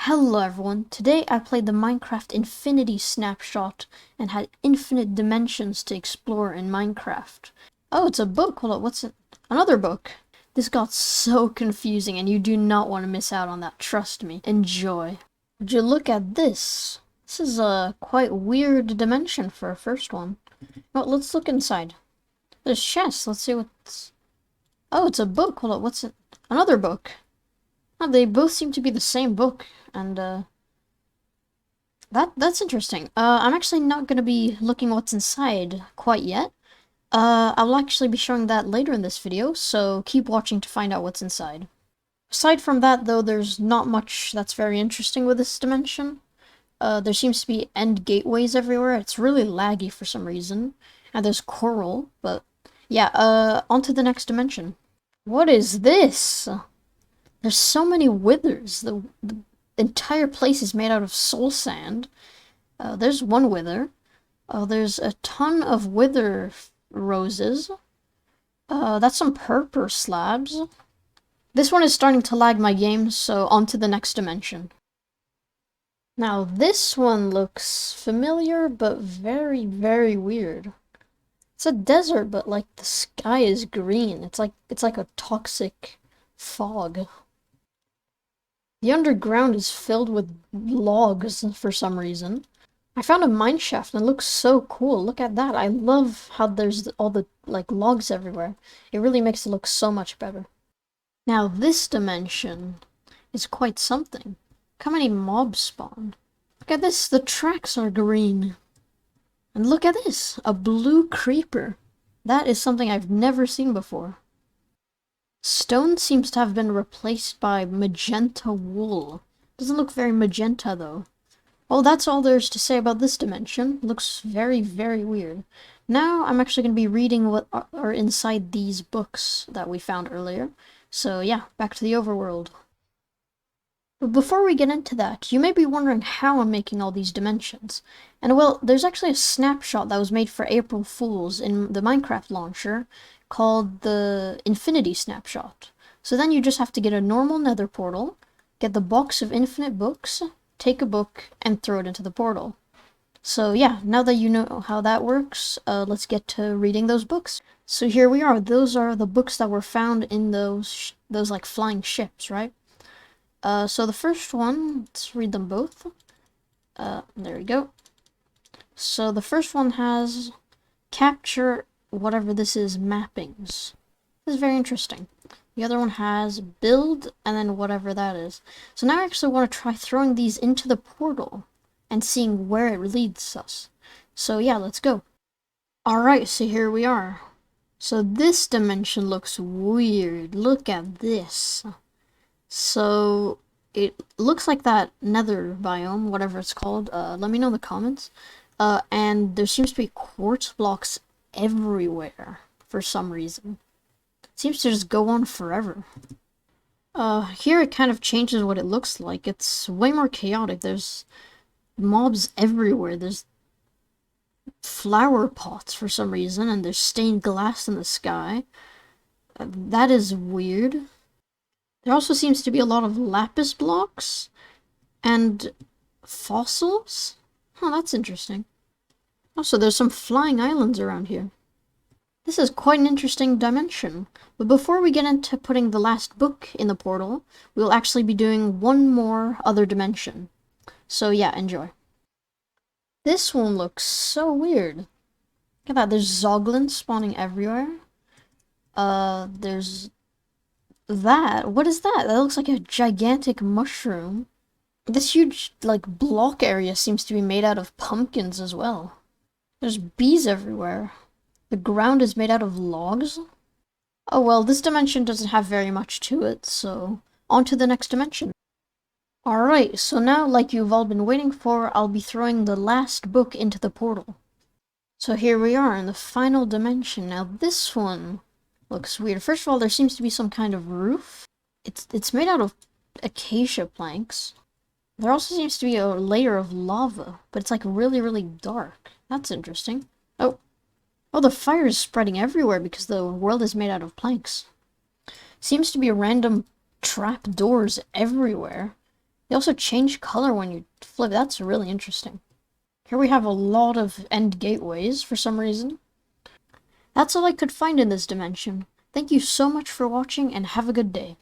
Hello everyone, today I played the Minecraft Infinity Snapshot and had infinite dimensions to explore in Minecraft. Oh, it's a book. Hold on, what's it? Another book. This got so confusing and you do not want to miss out on that, trust me. Enjoy. Would you look at this? This is a quite weird dimension for a first one. Well, let's look inside. There's chests, let's see what's... Oh, it's a book. Hold on, what's it? Another book. Oh, they both seem to be the same book, and that's interesting. I'm actually not gonna be looking what's inside quite yet. I'll actually be showing that later in this video, so keep watching to find out what's inside. Aside from that, though, there's not much that's very interesting with this dimension. There seems to be end gateways everywhere. It's really laggy for some reason. And there's coral, but yeah, on to the next dimension. What is this? There's so many withers. The entire place is made out of soul sand. There's one wither. There's a ton of wither roses. That's some purple slabs. This one is starting to lag my game, so on to the next dimension. Now this one looks familiar, but very, very weird. It's a desert, but like the sky is green. It's like a toxic fog. The underground is filled with logs for some reason. I found a mine shaft and it looks so cool. Look at that. I love how there's all the like logs everywhere. It really makes it look so much better. Now this dimension is quite something. Look how many mobs spawn. Look at this. The tracks are green. And look at this. A blue creeper. That is something I've never seen before. Stone seems to have been replaced by magenta wool. Doesn't look very magenta, though. Well, that's all there is to say about this dimension. Looks very, very weird. Now, I'm actually going to be reading what are inside these books that we found earlier. So, yeah, back to the overworld. But before we get into that, you may be wondering how I'm making all these dimensions. And, well, there's actually a snapshot that was made for April Fools in the Minecraft launcher, called the Infinity Snapshot. So then you just have to get a normal nether portal, get the box of infinite books, take a book, and throw it into the portal. So yeah, now that you know how that works, let's get to reading those books. So here we are. Those are the books that were found in those like flying ships, right? So the first one, let's read them both. There we go. So the first one has capture whatever this is, mappings. This is very interesting. The other one has build, and then whatever that is. So now I actually want to try throwing these into the portal and seeing where it leads us. So yeah, let's go. Alright, so here we are. So this dimension looks weird. Look at this. So it looks like that nether biome, whatever it's called. Let me know in the comments. And there seems to be quartz blocks everywhere for some reason. It seems to just go on forever. Here it kind of changes what it looks like. It's way more chaotic. There's mobs everywhere. There's flower pots for some reason, and there's stained glass in the sky. That is weird. There also seems to be a lot of lapis blocks and fossils. Oh, that's interesting. Also, there's some flying islands around here. This is quite an interesting dimension. But before we get into putting the last book in the portal, we'll actually be doing one more other dimension. So yeah, enjoy. This one looks so weird. Look at that, there's zoglins spawning everywhere. There's that. What is that? That looks like a gigantic mushroom. This huge, like, block area seems to be made out of pumpkins as well. There's bees everywhere. The ground is made out of logs. Oh well, this dimension doesn't have very much to it, so on to the next dimension. Alright, so now, like you've all been waiting for, I'll be throwing the last book into the portal. So here we are in the final dimension. Now this one looks weird. First of all, there seems to be some kind of roof. It's made out of acacia planks. There also seems to be a layer of lava, but it's like really, really dark. That's interesting. Oh, the fire is spreading everywhere because the world is made out of planks. Seems to be random trap doors everywhere. They also change color when you flip. That's really interesting. Here we have a lot of end gateways for some reason. That's all I could find in this dimension. Thank you so much for watching and have a good day.